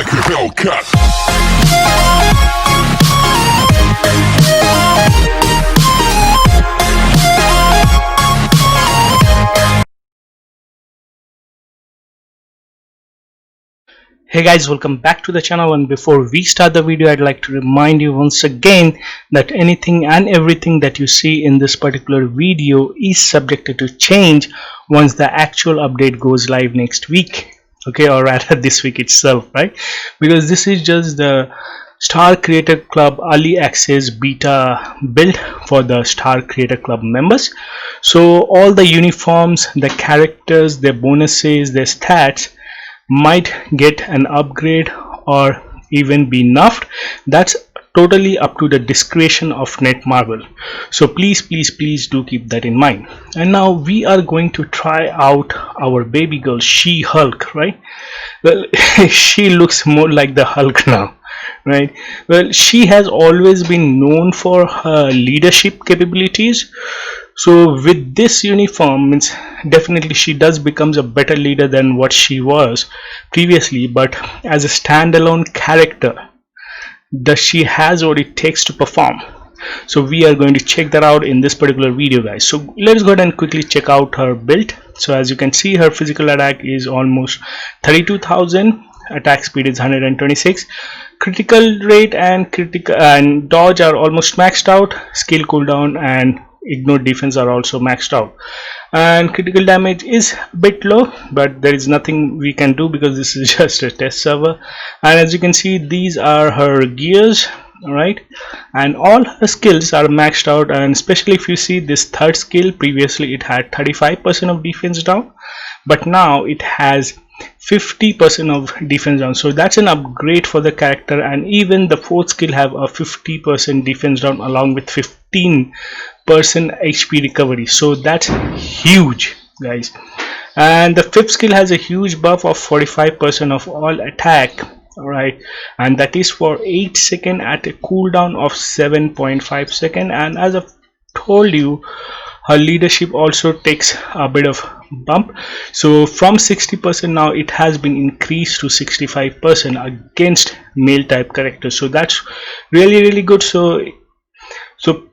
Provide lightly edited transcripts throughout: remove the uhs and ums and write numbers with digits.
like a Hellcat. Hey guys, welcome back to the channel, and before we start the video I'd like to remind you once again that anything and everything that you see in this particular video is subjected to change once the actual update goes live next week, okay, or rather this week itself, right? Because this is just the Star Creator Club early access beta build for the Star Creator Club members. So all the uniforms, the characters, their bonuses, their stats might get an upgrade or even be nerfed. That's totally up to the discretion of Netmarble, so please do keep that in mind. And now we are going to try out our baby girl She-Hulk, right? Well, she looks more like the Hulk now, right? Well, she has always been known for her leadership capabilities, so with this uniform, means definitely she does becomes a better leader than what she was previously. But as a standalone character, does she has what it takes to perform? So we are going to check that out in this particular video, guys. So let's go ahead and quickly check out her build. So as you can see, her physical attack is almost 32,000, attack speed is 126, critical rate and critical and dodge are almost maxed out, skill cooldown and ignore defense are also maxed out, and critical damage is a bit low, but there is nothing we can do because this is just a test server. And as you can see, these are her gears, alright, and all her skills are maxed out. And especially if you see this third skill, previously it had 35% of defense down, but now it has 50% of defense down, so that's an upgrade for the character. And even the fourth skill have a 50% defense down along with 15% HP recovery, so that's huge, guys. And the fifth skill has a huge buff of 45% of all attack, alright, and that is for 8 seconds at a cooldown of 7.5 seconds. And as I've told you, her leadership also takes a bit of bump, so from 60% now it has been increased to 65% against male type characters, so that's really good. So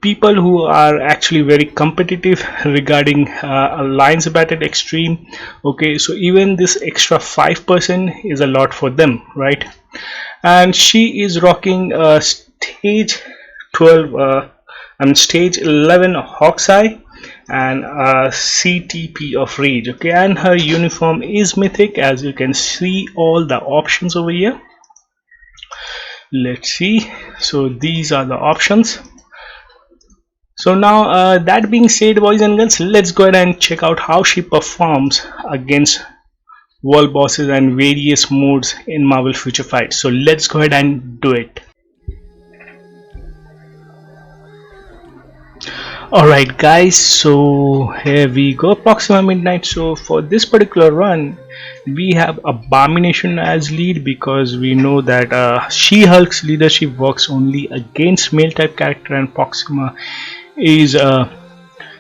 people who are actually very competitive regarding alliance battle extreme, okay, so even this extra 5% is a lot for them, right? And she is rocking stage 12 stage 11 HULKS'S and CTP of Rage, okay, and her uniform is mythic. As you can see all the options over here, let's see. So these are the options. So now that being said, boys and girls, let's go ahead and check out how she performs against world bosses and various modes in Marvel Future Fight. So let's go ahead and do it. Alright guys, so here we go, Proxima Midnight. So for this particular run we have Abomination as lead, because we know that She-Hulk's leadership works only against male type character and Proxima is a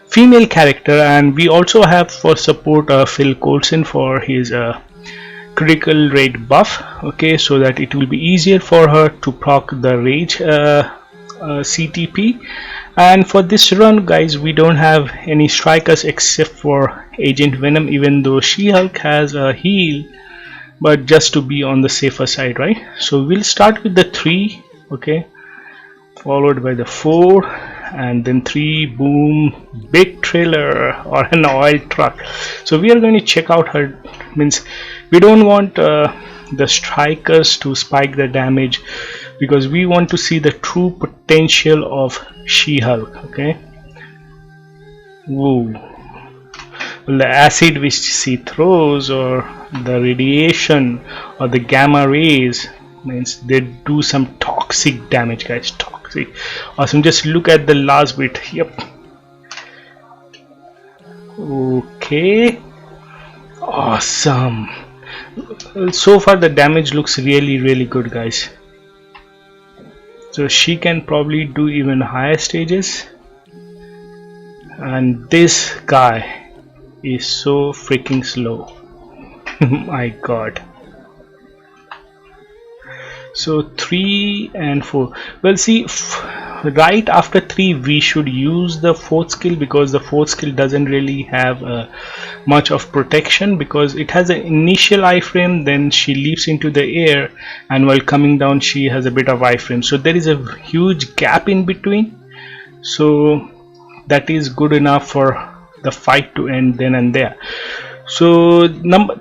female character. And we also have for support Phil Coulson for his critical rate buff, okay, so that it will be easier for her to proc the rage CTP. And for this run, guys, we don't have any strikers except for Agent Venom, even though She-Hulk has a heal, but just to be on the safer side, right? So we'll start with the 3, okay, followed by the 4, and then 3, boom, big trailer or an oil truck. So we are going to check out her, means we don't want the strikers to spike the damage, because we want to see the true potential of She-Hulk, okay. Whoa. Well, the acid which she throws, or the radiation, or the gamma rays, means they do some toxic damage, guys. Toxic. Awesome. Just look at the last bit. Yep. Okay. Awesome. So far the damage looks really good, guys. So she can probably do even higher stages, and this guy is so freaking slow. My god. So 3 and 4. Well, see, right after 3 we should use the fourth skill, because the fourth skill doesn't really have much of protection, because it has an initial iframe, then she leaps into the air, and while coming down she has a bit of iframe, so there is a huge gap in between. So that is good enough for the fight to end then and there. So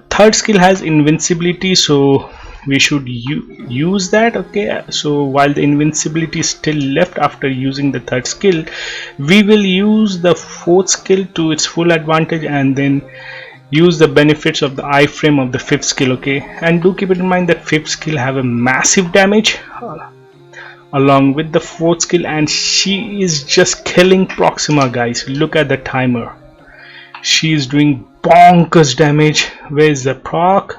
third skill has invincibility, so we should use that. Okay, so while the invincibility is still left after using the third skill, we will use the fourth skill to its full advantage and then use the benefits of the iframe of the fifth skill. Okay, and do keep it in mind that fifth skill have a massive damage along with the fourth skill, and she is just killing Proxima, guys. Look at the timer, she is doing bonkers damage. Where's the proc?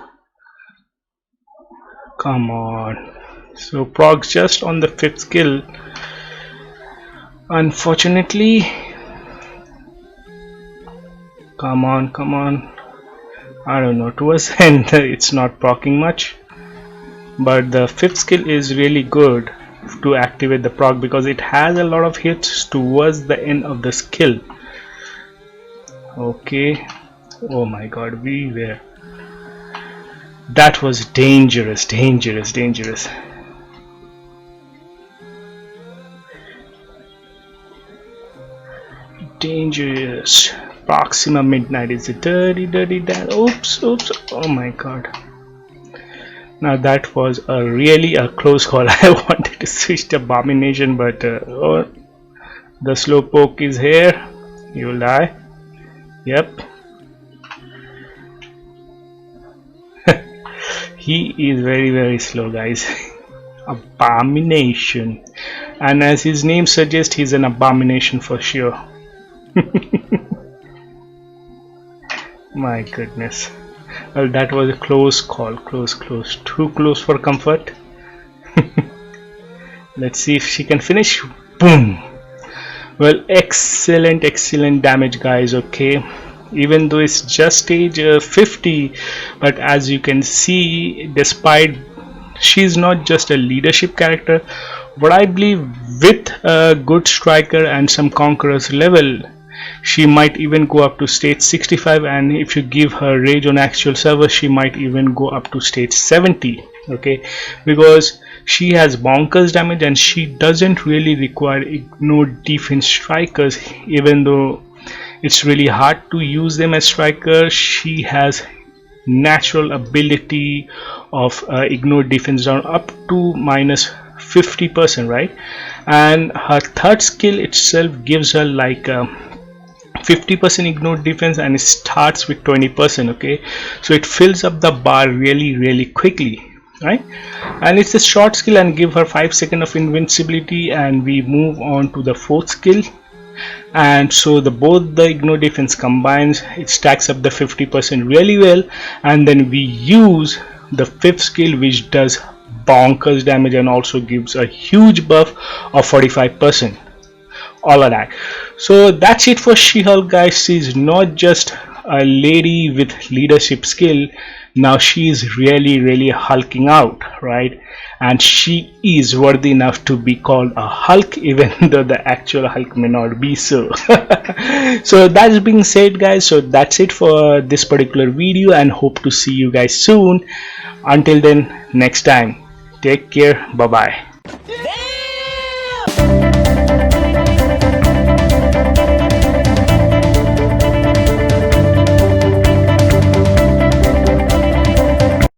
Come on. So proc just on the fifth skill, unfortunately. Come on, I don't know, towards the end it's not proccing much, but the fifth skill is really good to activate the proc, because it has a lot of hits towards the end of the skill. Okay, oh my god, that was dangerous. Proxima Midnight is a dirty oops, oh my god. Now that was really a close call. I wanted to switch to Abomination, but oh, the Slowpoke is here. You'll die. Yep. He is very slow, guys. Abomination, and as his name suggests, he's an abomination for sure. My goodness. Well, that was a close call, too close for comfort. Let's see if she can finish. Boom. Well, excellent damage, guys. Okay, even though it's just stage 50, but as you can see, despite she's not just a leadership character, but I believe with a good striker and some conquerors level, she might even go up to stage 65, and if you give her rage on actual server, she might even go up to stage 70. Okay, because she has bonkers damage and she doesn't really require ignore defense strikers. Even though it's really hard to use them as strikers, she has natural ability of ignore defense down up to minus 50%, right? And her third skill itself gives her like 50% ignore defense, and it starts with 20%. Okay, so it fills up the bar really quickly, right? And it's a short skill and give her 5 seconds of invincibility, and we move on to the fourth skill. And so both the ignore defense combines, it stacks up the 50% really well, and then we use the fifth skill, which does bonkers damage and also gives a huge buff of 45%. All of that. So that's it for She-Hulk, guys. She's not just a lady with leadership skill, now she is really hulking out, right? And she is worthy enough to be called a Hulk, even though the actual Hulk may not be so. So that being said, guys, so that's it for this particular video, and hope to see you guys soon. Until then, next time, take care, bye bye.